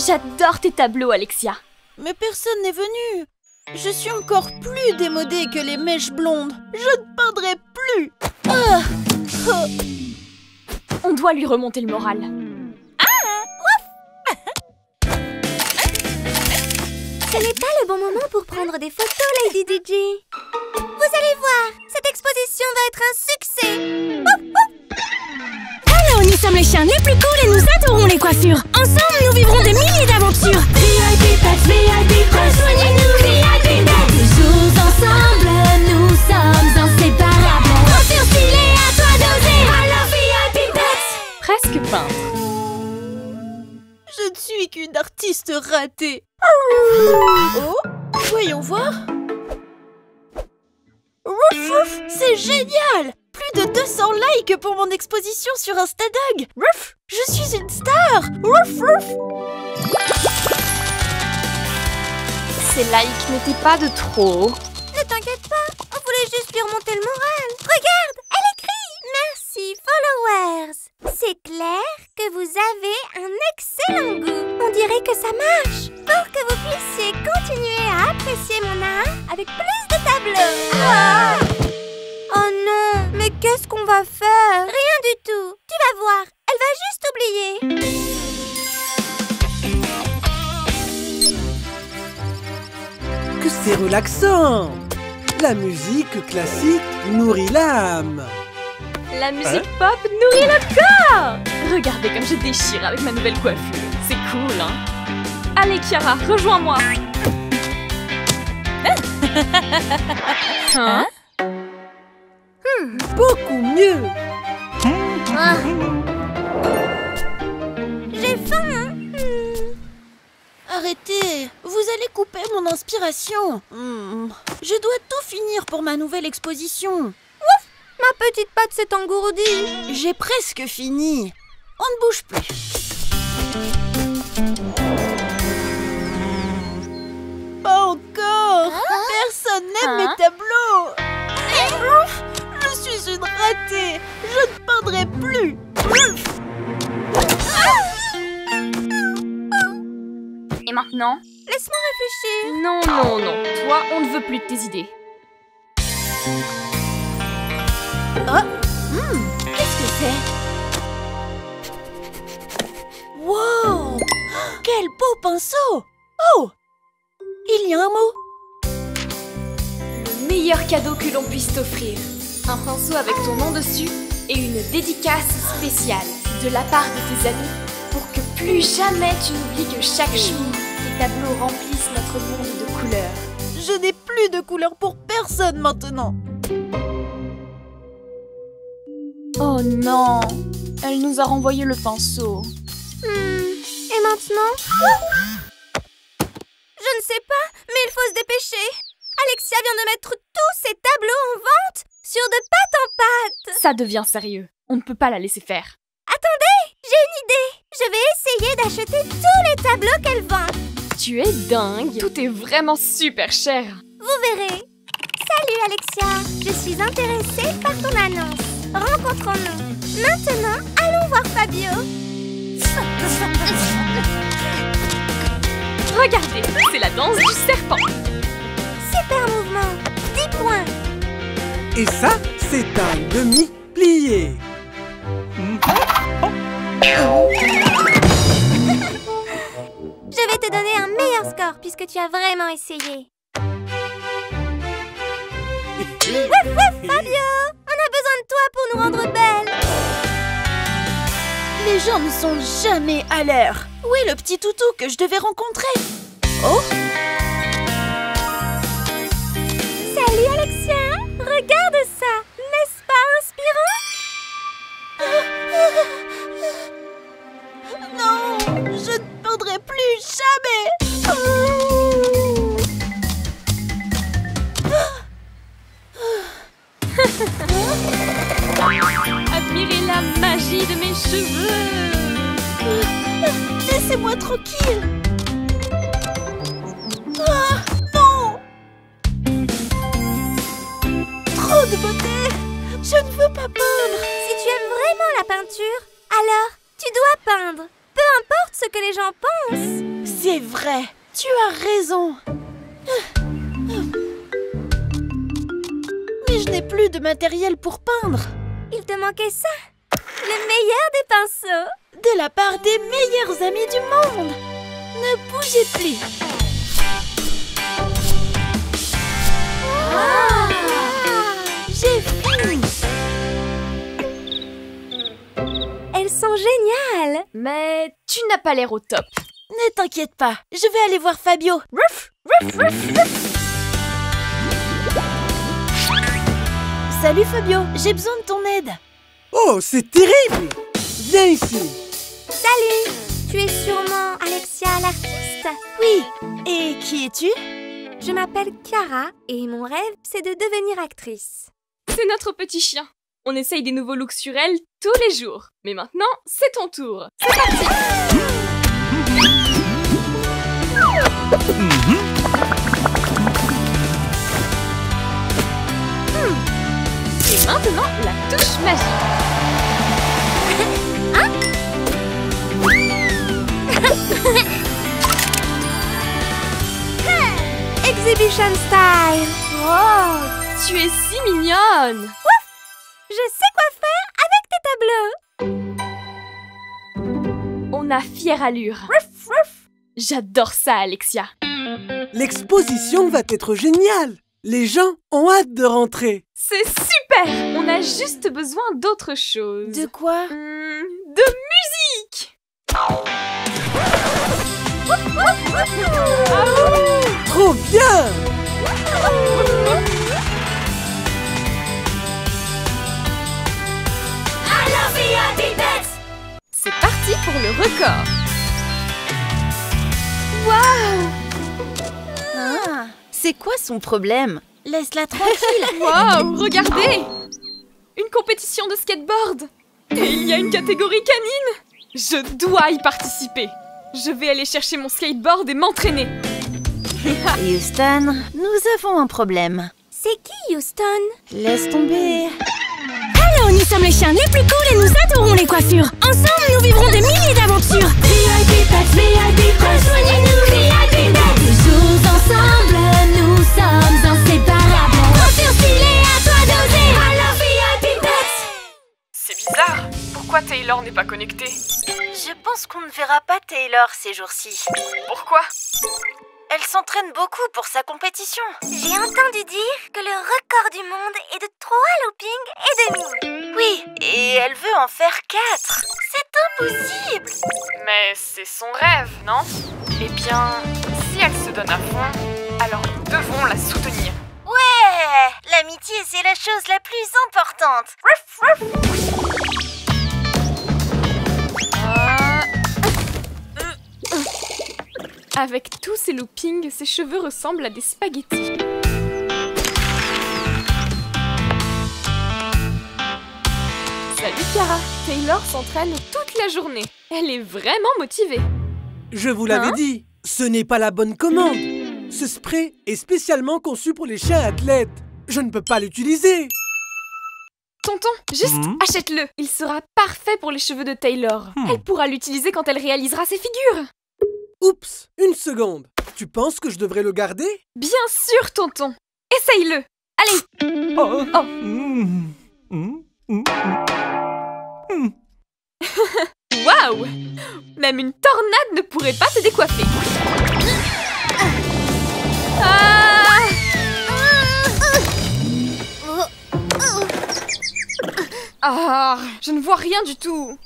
J'adore tes tableaux, Alexia. Mais personne n'est venu. Je suis encore plus démodée que les mèches blondes. Je ne peindrai plus. On doit lui remonter le moral. Ce n'est pas le bon moment pour prendre des photos, Lady DJ. Vous allez voir, cette exposition va être un succès. Alors, nous sommes les chiens les plus cool et nous adorons les coiffures. Ensemble, nous vivrons des milliers d'aventures. VIP Pets, rejoignez-nous, VIP Pets. Toujours ensemble, nous sommes inséparables. Coiffure stylée, à toi d'oser. Alors, VIP Pets. Presque peintre. Je ne suis qu'une artiste ratée. Oh, voyons voir. Rouf, rouf, c'est génial! Plus de 200 likes pour mon exposition sur Instadog. Rouf, je suis une star. Rouf, rouf. Ces likes n'étaient pas de trop. Ne t'inquiète pas, on voulait juste lui remonter le moral. Regarde, elle écrit « Merci, followers ». C'est clair que vous avez un excellent goût. On dirait que ça marche. Pour que vous puissiez continuer à apprécier mon art avec plus de tableaux. Oh non, mais qu'est-ce qu'on va faire? Rien du tout. Tu vas voir, elle va juste oublier. Que c'est relaxant! La musique classique nourrit l'âme. La musique pop nourrit le corps. Regardez comme je déchire avec ma nouvelle coiffure. C'est cool, hein? Allez, Chiara, rejoins-moi. Hein? Beaucoup mieux! J'ai faim, hein? Arrêtez, vous allez couper mon inspiration. Je dois tout finir pour ma nouvelle exposition. Ma petite patte s'est engourdie. J'ai presque fini. On ne bouge plus. Pas encore. Personne n'aime mes tableaux. Ouf, je suis une ratée. Je ne peindrai plus. Et maintenant? Laisse-moi réfléchir. Non, non, non. Toi, on ne veut plus de tes idées. Qu'est-ce que c'est? Wow! Quel beau pinceau! Oh! Il y a un mot. Le meilleur cadeau que l'on puisse t'offrir. Un pinceau avec ton nom dessus et une dédicace spéciale de la part de tes amis pour que plus jamais tu n'oublies que chaque jour, tes tableaux remplissent notre monde de couleurs. Je n'ai plus de couleur pour personne maintenant. Oh non! Elle nous a renvoyé le pinceau. Et maintenant? Je ne sais pas, mais il faut se dépêcher. Alexia vient de mettre tous ses tableaux en vente sur de pâte en pâte. Ça devient sérieux. On ne peut pas la laisser faire. Attendez, j'ai une idée. Je vais essayer d'acheter tous les tableaux qu'elle vend. Tu es dingue! Tout est vraiment super cher. Vous verrez. Salut Alexia, je suis intéressée par ton annonce. Rencontrons-nous. Maintenant, allons voir Fabio. Regardez, c'est la danse du serpent. Super mouvement. 10 points. Et ça, c'est un demi-plié. Je vais te donner un meilleur score puisque tu as vraiment essayé. Wouf wouf, Fabio! On a besoin de toi pour nous rendre belles. Les gens ne sont jamais à l'heure. Où est le petit toutou que je devais rencontrer? Oh! Salut Alexia! Regarde ça! N'est-ce pas inspirant? Non! Je ne peindrai plus jamais! Admirez la magie de mes cheveux. Laissez-moi tranquille! Ah, non! Trop de beauté! Je ne veux pas peindre! Si tu aimes vraiment la peinture, alors tu dois peindre. Peu importe ce que les gens pensent. C'est vrai, tu as raison. Mais je n'ai plus de matériel pour peindre. Il te manquait ça? Le meilleur des pinceaux. De la part des meilleurs amis du monde. Ne bougez plus. J'ai fini. Elles sont géniales. Mais tu n'as pas l'air au top. Ne t'inquiète pas, je vais aller voir Fabio. Ruff, ruff, ruff, ruff. Salut Fabio, j'ai besoin de ton aide. Oh, c'est terrible! Viens ici. Salut. Tu es sûrement Alexia l'artiste? Oui, et qui es-tu? Je m'appelle Chiara et mon rêve, c'est de devenir actrice. C'est notre petit chien. On essaye des nouveaux looks sur elle tous les jours. Mais maintenant, c'est ton tour. C'est parti! Et maintenant, la touche magique. Exhibition style. Oh, tu es si mignonne. Je sais quoi faire avec tes tableaux. On a fière allure. J'adore ça, Alexia. L'exposition va être géniale. Les gens ont hâte de rentrer. C'est super. On a juste besoin d'autre chose. De quoi? De musique. Trop bien! C'est parti pour le record. Waouh! Ah, c'est quoi son problème? Laisse-la tranquille. Waouh! Regardez! Une compétition de skateboard. Et il y a une catégorie canine. Je dois y participer. Je vais aller chercher mon skateboard et m'entraîner. Houston, nous avons un problème. C'est qui, Houston? Laisse tomber. Alors, nous sommes les chiens les plus cool et nous adorons les coiffures. Ensemble, nous vivrons des milliers d'aventures. VIP Pets, VIP Pets, rejoignez-nous, VIP Pets. Toujours ensemble, nous sommes inséparables. Coiffure stylée, à toi d'oser. Alors, VIP Pets. C'est bizarre. Pourquoi Taylor n'est pas connecté? Je pense qu'on ne verra pas Taylor ces jours-ci. Pourquoi? Elle s'entraîne beaucoup pour sa compétition. J'ai entendu dire que le record du monde est de 3 loopings et demi. Oui, et elle veut en faire 4. C'est impossible. Mais c'est son rêve, non? Eh bien, si elle se donne à fond, alors nous devons la soutenir. Ouais, l'amitié, c'est la chose la plus importante. Ruff, ruff. Avec tous ces loopings, ses cheveux ressemblent à des spaghettis. Salut Chiara, Taylor s'entraîne toute la journée. Elle est vraiment motivée. Je vous l'avais dit, ce n'est pas la bonne commande. Ce spray est spécialement conçu pour les chiens athlètes. Je ne peux pas l'utiliser. Tonton, juste achète-le. Il sera parfait pour les cheveux de Taylor. Elle pourra l'utiliser quand elle réalisera ses figures. Oups, une seconde. Tu penses que je devrais le garder? Bien sûr, tonton. Essaye-le. Allez. Waouh! Même une tornade ne pourrait pas te décoiffer. Ah, je ne vois rien du tout.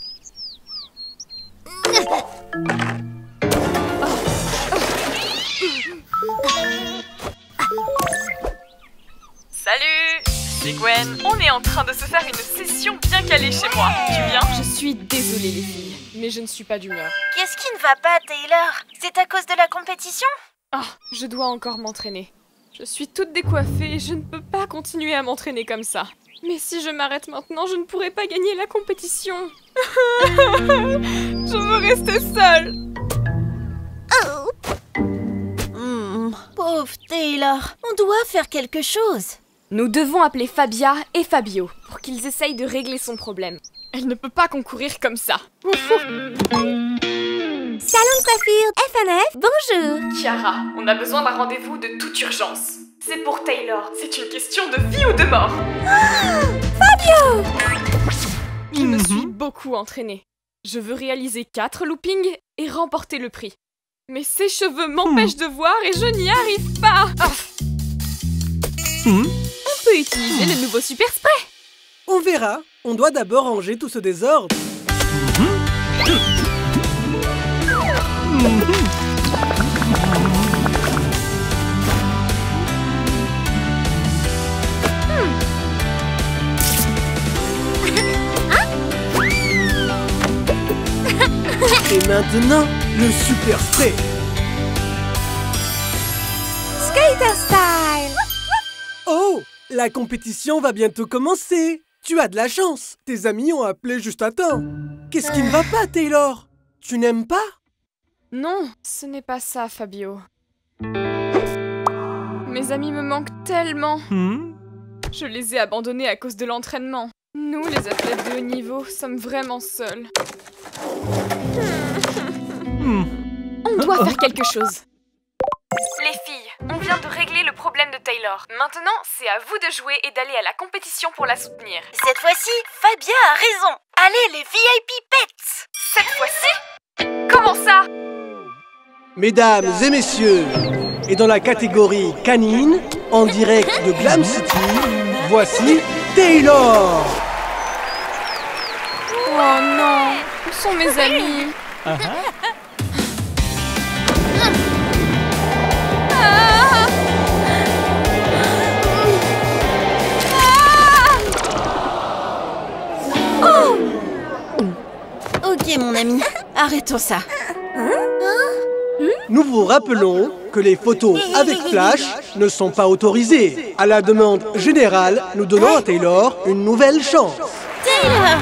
Salut, c'est Gwen. On est en train de se faire une session bien calée chez moi. Tu viens? Je suis désolée les filles, mais je ne suis pas d'humeur. Qu'est-ce qui ne va pas, Taylor? C'est à cause de la compétition? Ah, je dois encore m'entraîner. Je suis toute décoiffée et je ne peux pas continuer à m'entraîner comme ça. Mais si je m'arrête maintenant, je ne pourrai pas gagner la compétition. Je veux rester seule. Pauvre Taylor, on doit faire quelque chose. Nous devons appeler Fabia et Fabio pour qu'ils essayent de régler son problème. Elle ne peut pas concourir comme ça. Salut salon de coiffure FNF, bonjour. Chiara, on a besoin d'un rendez-vous de toute urgence. C'est pour Taylor. C'est une question de vie ou de mort. Fabio! Je me suis beaucoup entraînée. Je veux réaliser 4 loopings et remporter le prix. Mais ses cheveux m'empêchent de voir et je n'y arrive pas. On peut utiliser le nouveau super spray. On verra. On doit d'abord ranger tout ce désordre. Et maintenant, le super spray. Skater style. Oh, la compétition va bientôt commencer. Tu as de la chance. Tes amis ont appelé juste à temps. Qu'est-ce qui ne va pas, Taylor? Tu n'aimes pas? Non, ce n'est pas ça, Fabio. Mes amis me manquent tellement. Je les ai abandonnés à cause de l'entraînement. Nous, les athlètes de haut niveau, sommes vraiment seuls. On doit faire quelque chose. Les filles, on vient de régler le problème de Taylor. Maintenant, c'est à vous de jouer et d'aller à la compétition pour la soutenir. Cette fois-ci, Fabien a raison. Allez, les VIP pets! Cette fois-ci? Comment ça? Mesdames et messieurs, et dans la catégorie canine, en direct de Glam City, voici Taylor. Oh non, où sont mes amis? Ok, mon ami, arrêtons ça. Nous vous rappelons que les photos avec flash ne sont pas autorisées. À la demande générale, nous donnons à Taylor une nouvelle chance. Taylor!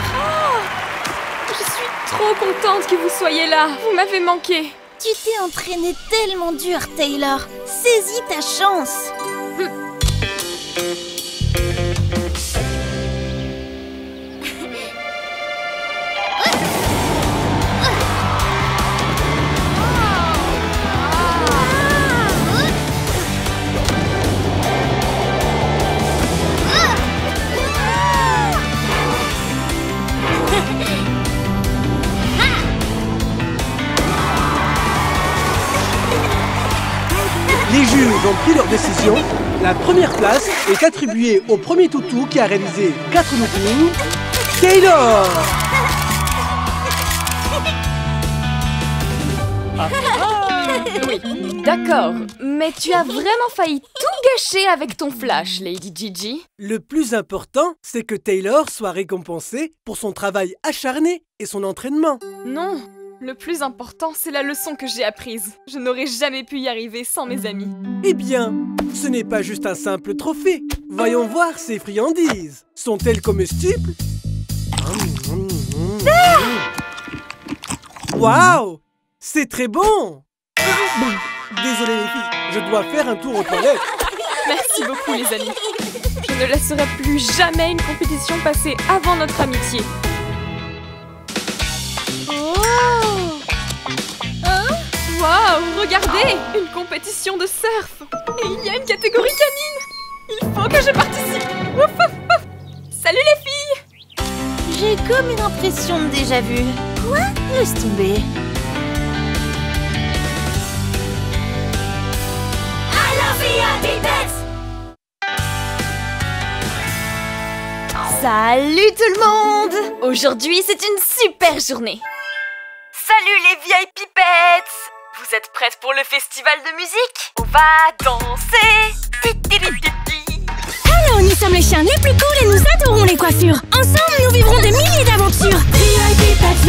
Je suis trop contente que vous soyez là. Vous m'avez manqué. Tu t'es entraîné tellement dur, Taylor. Saisis ta chance. Les juges ont pris leur décision. La première place est attribuée au premier toutou qui a réalisé 4 loopings, Taylor. Oui, d'accord. Mais tu as vraiment failli tout gâcher avec ton flash, Lady Gigi. Le plus important, c'est que Taylor soit récompensée pour son travail acharné et son entraînement. Non, le plus important, c'est la leçon que j'ai apprise. Je n'aurais jamais pu y arriver sans mes amis. Eh bien, ce n'est pas juste un simple trophée. Voyons voir ces friandises. Sont-elles comestibles? Waouh! C'est très bon! Désolé les filles, je dois faire un tour aux toilettes. Merci beaucoup les amis. Je ne laisserai plus jamais une compétition passer avant notre amitié. Waouh, regardez! Une compétition de surf! Et il y a une catégorie canine! Il faut que je participe! Ouf, ouf, ouf. Salut les filles! J'ai comme une impression de déjà-vu. Quoi? Laisse tomber. Salut tout le monde! Aujourd'hui, c'est une super journée! Salut les VIP pets! Vous êtes prêtes pour le festival de musique? On va danser! Alors nous sommes les chiens les plus cool et nous adorons les coiffures. Ensemble, nous vivrons des milliers d'aventures. VIP Pets,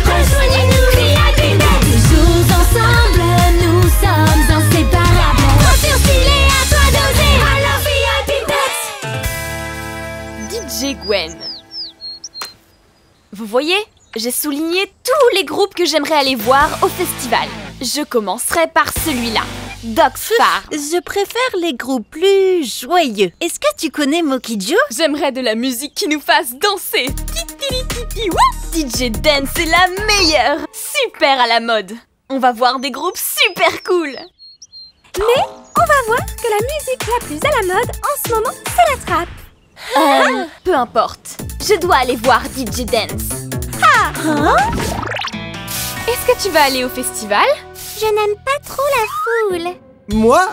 rejoignez-nous, VIP Pets. Toujours ensemble, nous sommes inséparables. Coiffure stylée, à toi d'oser. Alors VIP Pets. DJ Gwen. Vous voyez? J'ai souligné tous les groupes que j'aimerais aller voir au festival. Je commencerai par celui-là, Dogstar. Je préfère les groupes plus joyeux. Est-ce que tu connais Mokijo? J'aimerais de la musique qui nous fasse danser. DJ Dance est la meilleure. Super à la mode. On va voir des groupes super cool. Mais on va voir que la musique la plus à la mode en ce moment, c'est la trappe. Peu importe. Je dois aller voir DJ Dance. Est-ce que tu vas aller au festival? Je n'aime pas trop la foule. Moi,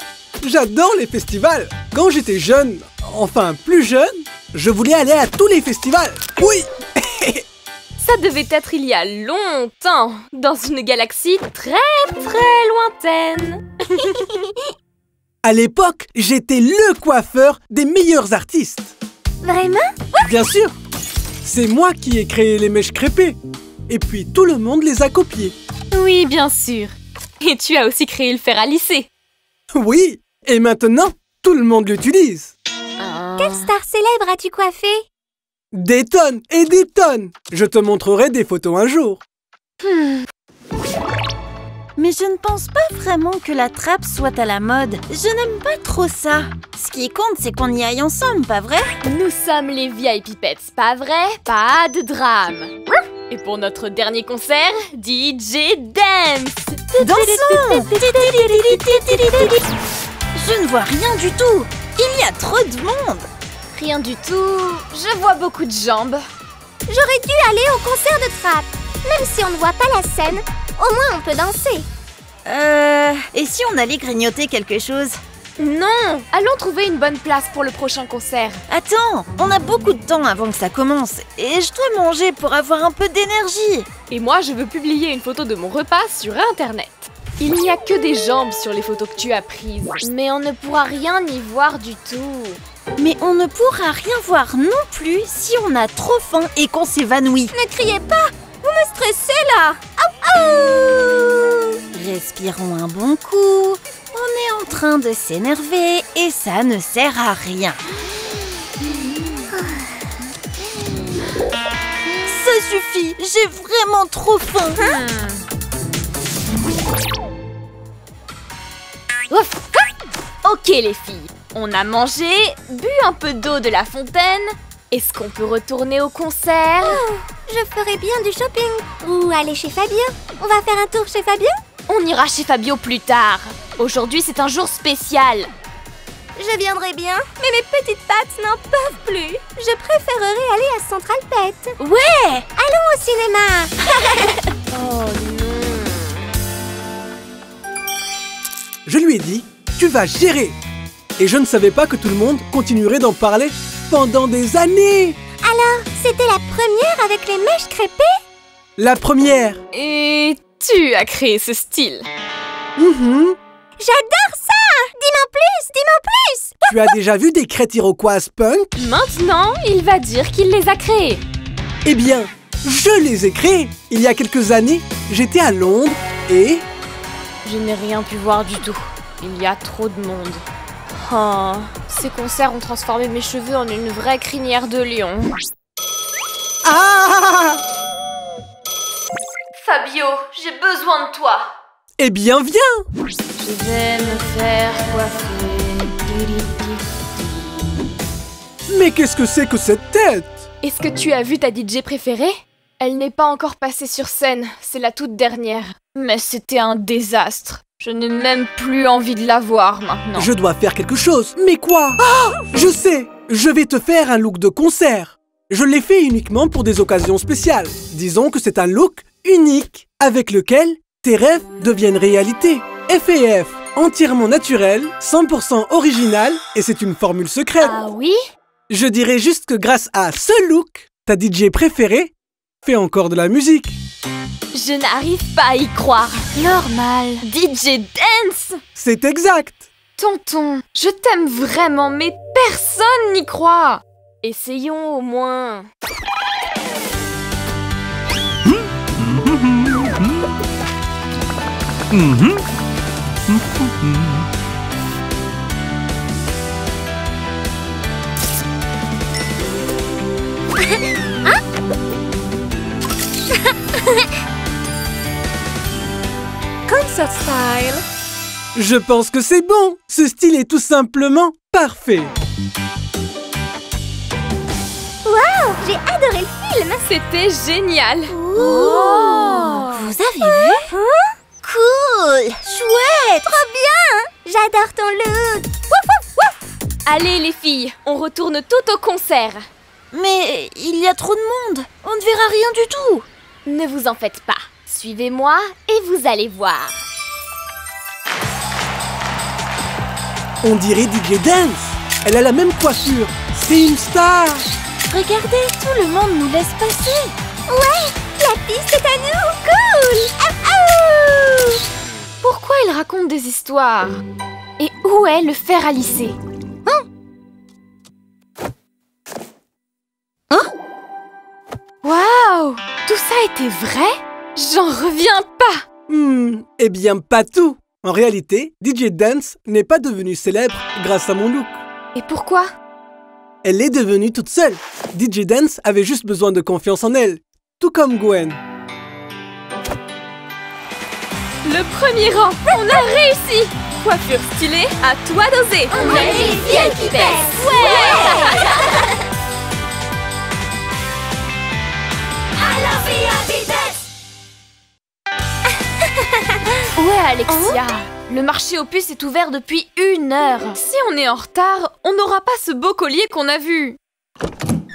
j'adore les festivals. Quand j'étais jeune, enfin plus jeune, je voulais aller à tous les festivals. Oui. Ça devait être il y a longtemps, dans une galaxie très lointaine. À l'époque, j'étais le coiffeur des meilleurs artistes. Vraiment? Bien sûr. C'est moi qui ai créé les mèches crêpées. Et puis tout le monde les a copiées. Oui, bien sûr. Et tu as aussi créé le fer à lisser. Oui. Et maintenant, tout le monde l'utilise. Quelle star célèbre as-tu coiffé? Des tonnes et des tonnes. Je te montrerai des photos un jour. Mais je ne pense pas vraiment que la trappe soit à la mode. Je n'aime pas trop ça. Ce qui compte, c'est qu'on y aille ensemble, pas vrai? Nous sommes les VIP Pets, pas vrai? Pas de drame. Et pour notre dernier concert, DJ Dance. Dansons! Je ne vois rien du tout. Il y a trop de monde. Rien du tout. Je vois beaucoup de jambes. J'aurais dû aller au concert de trappe. Même si on ne voit pas la scène, au moins on peut danser. Et si on allait grignoter quelque chose? Non! Allons trouver une bonne place pour le prochain concert. Attends, on a beaucoup de temps avant que ça commence. Et je dois manger pour avoir un peu d'énergie. Et moi, je veux publier une photo de mon repas sur Internet. Il n'y a que des jambes sur les photos que tu as prises. Mais on ne pourra rien y voir du tout. Mais on ne pourra rien voir non plus si on a trop faim et qu'on s'évanouit. Ne criez pas! Vous me stressez là! Au, au! Respirons un bon coup. On est en train de s'énerver et ça ne sert à rien. Ça suffit, j'ai vraiment trop faim. Ouf. Ok les filles, on a mangé, bu un peu d'eau de la fontaine. Est-ce qu'on peut retourner au concert? Je ferais bien du shopping. Ou aller chez Fabien. On va faire un tour chez Fabien? On ira chez Fabio plus tard. Aujourd'hui, c'est un jour spécial. Je viendrai bien, mais mes petites pattes n'en peuvent plus. Je préférerais aller à Central Pet. Ouais! Allons au cinéma. Oh non. Je lui ai dit, tu vas gérer. Et je ne savais pas que tout le monde continuerait d'en parler pendant des années. Alors, c'était la première avec les mèches crêpées? La première. Et tu as créé ce style. J'adore ça! Dis-moi plus, dis-moi plus! Tu as déjà vu des crêtes iroquoises punk? Maintenant, il va dire qu'il les a créées. Eh bien, je les ai créées. Il y a quelques années, j'étais à Londres et... Je n'ai rien pu voir du tout. Il y a trop de monde. Oh, ces concerts ont transformé mes cheveux en une vraie crinière de lion. Ah! Fabio, j'ai besoin de toi. Eh bien, viens! Je vais me faire coiffer. Mais qu'est-ce que c'est que cette tête? Est-ce que tu as vu ta DJ préférée? Elle n'est pas encore passée sur scène, c'est la toute dernière. Mais c'était un désastre. Je n'ai même plus envie de la voir maintenant. Je dois faire quelque chose. Mais quoi? Ah! Je sais! Je vais te faire un look de concert. Je l'ai fait uniquement pour des occasions spéciales. Disons que c'est un look unique avec lequel tes rêves deviennent réalité. FF, entièrement naturel, 100% original et c'est une formule secrète. Ah oui? Je dirais juste que grâce à ce look, ta DJ préférée fait encore de la musique. Je n'arrive pas à y croire. Normal. DJ Dance! C'est exact. Tonton, je t'aime vraiment, mais personne n'y croit. Essayons au moins. Concert style. Je pense que c'est bon. Ce style est tout simplement parfait. Wow, j'ai adoré le film. C'était génial. Oh. Vous avez vu? Cool. Allez les filles, on retourne toutes au concert. Mais il y a trop de monde. On ne verra rien du tout. Ne vous en faites pas. Suivez-moi et vous allez voir. On dirait DJ Dance. Elle a la même coiffure. C'est une star. Regardez, tout le monde nous laisse passer. Ouais, la piste est à nous. Cool. Pourquoi il raconte des histoires? Et où est le fer à lisser? Waouh! Tout ça était vrai? J'en reviens pas! Eh bien, pas tout. En réalité, DJ Dance n'est pas devenue célèbre grâce à mon look. Et pourquoi? Elle est devenue toute seule. DJ Dance avait juste besoin de confiance en elle, tout comme Gwen. Le premier rang, on a réussi! Coiffure stylée, à toi d'oser! On a les filles qui baissent. Ouais! Où est Alexia? Le marché aux puces est ouvert depuis 1 heure. Si on est en retard, on n'aura pas ce beau collier qu'on a vu.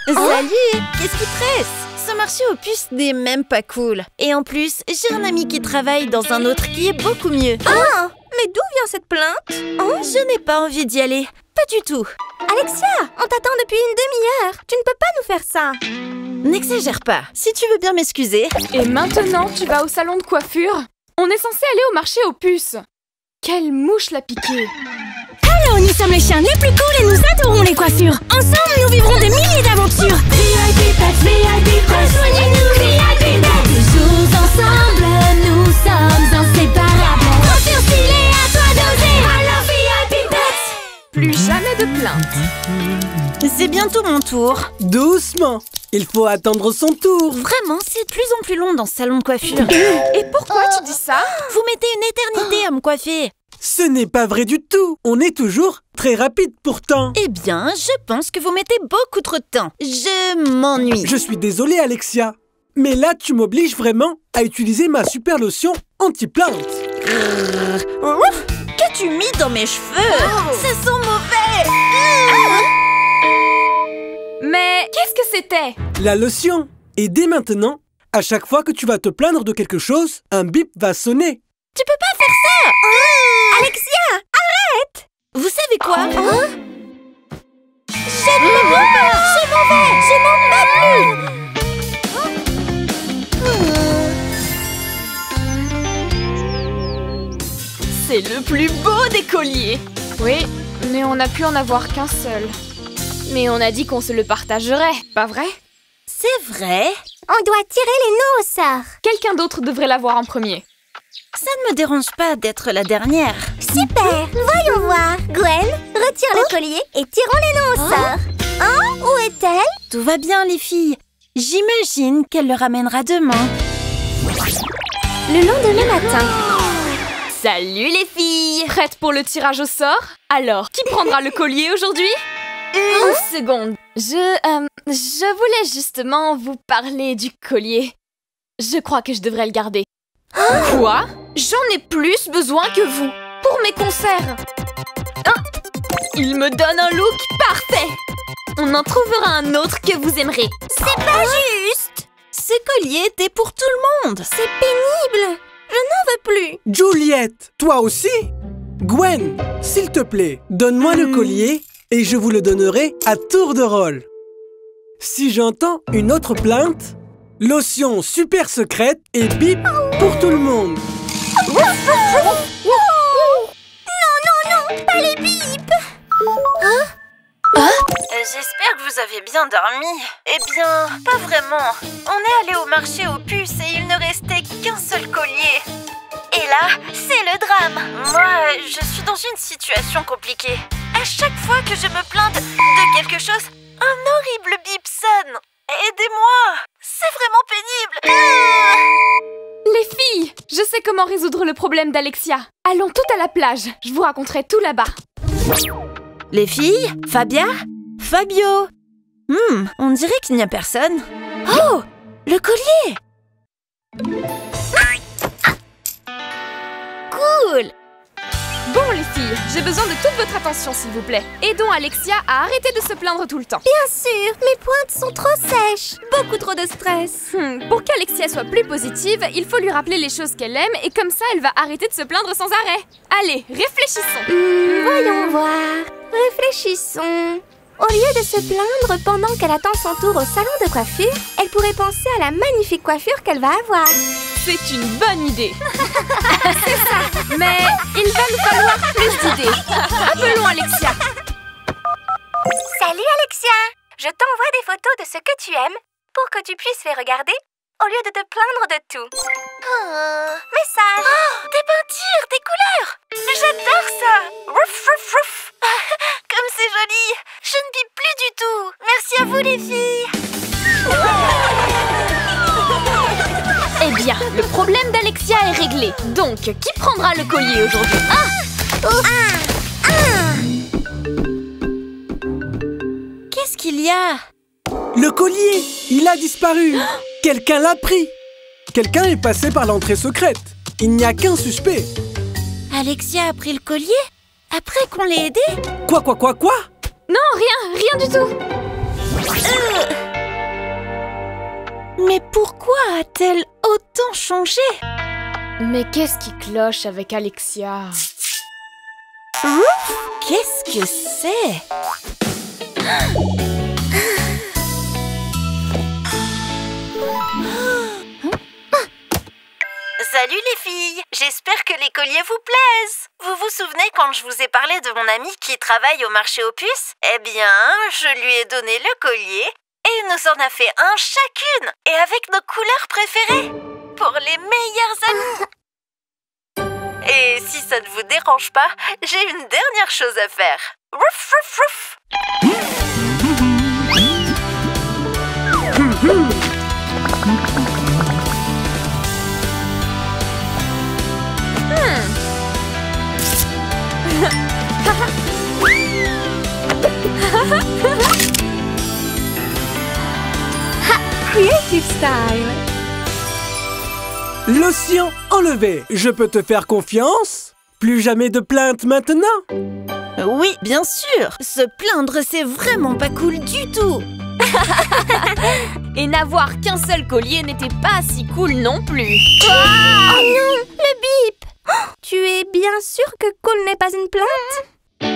Salut, qu'est-ce qui tresse? Ce marché aux puces n'est même pas cool. Et en plus, j'ai un ami qui travaille dans un autre qui est beaucoup mieux. Oh, mais d'où vient cette plainte? Je n'ai pas envie d'y aller. Pas du tout. Alexia, on t'attend depuis 1 demi-heure. Tu ne peux pas nous faire ça. N'exagère pas. Si tu veux bien m'excuser. Et maintenant, tu vas au salon de coiffure? On est censé aller au marché aux puces. Quelle mouche l'a piqué? Alors, nous sommes les chiens les plus cool et nous adorons les coiffures. Ensemble, nous vivrons des milliers d'aventures. VIP Pets, VIP Pets, rejoignez-nous, VIP Pets. Toujours ensemble, nous sommes inséparables. Coiffure stylée, à toi d'oser. Alors, VIP Pets. Plus jamais de plainte. C'est bientôt mon tour. Doucement. Il faut attendre son tour. Vraiment, c'est de plus en plus long dans ce salon de coiffure. Et pourquoi tu dis ça? Vous mettez une éternité à me coiffer. Ce n'est pas vrai du tout. On est toujours très rapide pourtant. Eh bien, je pense que vous mettez beaucoup trop de temps. Je m'ennuie. Je suis désolé, Alexia. Mais là, tu m'obliges vraiment à utiliser ma super lotion anti-plainte. Qu'as-tu mis dans mes cheveux? Ça sent mauvais. Mais qu'est-ce que c'était? La lotion. Et dès maintenant, à chaque fois que tu vas te plaindre de quelque chose, un bip va sonner. Tu peux pas faire ça. Alexia, arrête. Vous savez quoi? Je ne veux pas. Je m'en vais. Je n'en peux plus. C'est le plus beau des colliers. Oui, mais on n'a pu en avoir qu'un seul. Mais on a dit qu'on se le partagerait, pas vrai? C'est vrai. On doit tirer les nœuds au sort. Quelqu'un d'autre devrait l'avoir en premier. Ça ne me dérange pas d'être la dernière. Super. Voyons voir. Gwen, retire le collier et tirons les nœuds au sort. Où est-elle? Tout va bien, les filles. J'imagine qu'elle le ramènera demain. Le lendemain matin. Salut les filles! Prêtes pour le tirage au sort? Alors, qui prendra le collier aujourd'hui? Une seconde. Je voulais justement vous parler du collier. Je crois que je devrais le garder. Quoi? J'en ai plus besoin que vous. Pour mes concerts. Il me donne un look parfait. On en trouvera un autre que vous aimerez. C'est pas juste. Ce collier était pour tout le monde. C'est pénible. Je n'en veux plus. Juliette, toi aussi? Gwen, s'il te plaît, donne-moi le collier et je vous le donnerai à tour de rôle. Si j'entends une autre plainte, lotion super secrète et bip pour tout le monde. Non, pas les bips. J'espère que vous avez bien dormi. Eh bien, pas vraiment. On est allé au marché aux puces et il ne restait qu'un seul collier. Et là, c'est le drame. Moi, je suis dans une situation compliquée. À chaque fois que je me plains de quelque chose, un horrible bip sonne. Aidez-moi! C'est vraiment pénible. Les filles, je sais comment résoudre le problème d'Alexia. Allons toutes à la plage. Je vous raconterai tout là-bas. Les filles? Fabia? Fabio? On dirait qu'il n'y a personne. Oh! Le collier! Cool. Bon les filles, j'ai besoin de toute votre attention, s'il vous plaît. Aidons Alexia à arrêter de se plaindre tout le temps. Bien sûr, mes pointes sont trop sèches. Beaucoup trop de stress. Pour qu'Alexia soit plus positive, il faut lui rappeler les choses qu'elle aime et comme ça, elle va arrêter de se plaindre sans arrêt. Allez, réfléchissons. Voyons voir. Réfléchissons. Au lieu de se plaindre pendant qu'elle attend son tour au salon de coiffure, elle pourrait penser à la magnifique coiffure qu'elle va avoir. C'est une bonne idée. C'est ça. Mais il va nous falloir plus d'idées. Appelons Alexia. Salut Alexia. Je t'envoie des photos de ce que tu aimes pour que tu puisses les regarder au lieu de te plaindre de tout. Message. Des peintures, des couleurs. J'adore ça. Rouf, rouf, rouf. Comme c'est joli. Je ne pipe plus du tout. Merci à vous les filles. Eh bien, le problème d'Alexia est réglé. Donc, qui prendra le collier aujourd'hui? Qu'est-ce qu'il y a? Le collier, il a disparu. Quelqu'un l'a pris. Quelqu'un est passé par l'entrée secrète. Il n'y a qu'un suspect. Alexia a pris le collier? Après qu'on l'ait aidé? Quoi? Non, rien du tout. Mais pourquoi a-t-elle autant changé? Mais qu'est-ce qui cloche avec Alexia? Qu'est-ce que c'est? Salut les filles, j'espère que les colliers vous plaisent. Vous vous souvenez quand je vous ai parlé de mon amie qui travaille au marché aux puces? Eh bien, je lui ai donné le collier et il nous en a fait un chacune et avec nos couleurs préférées pour les meilleures amies. Et si ça ne vous dérange pas, j'ai une dernière chose à faire. Rouf, rouf, rouf. Creative Style. L'océan enlevé. Je peux te faire confiance? Plus jamais de plainte maintenant? Oui, bien sûr. Se plaindre, c'est vraiment pas cool du tout. Et n'avoir qu'un seul collier n'était pas si cool non plus. Oh non, le bip. Tu es bien sûr que cool n'est pas une plainte?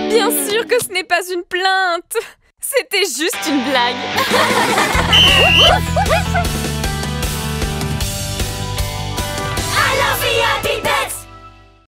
Bien sûr que ce n'est pas une plainte. C'était juste une blague.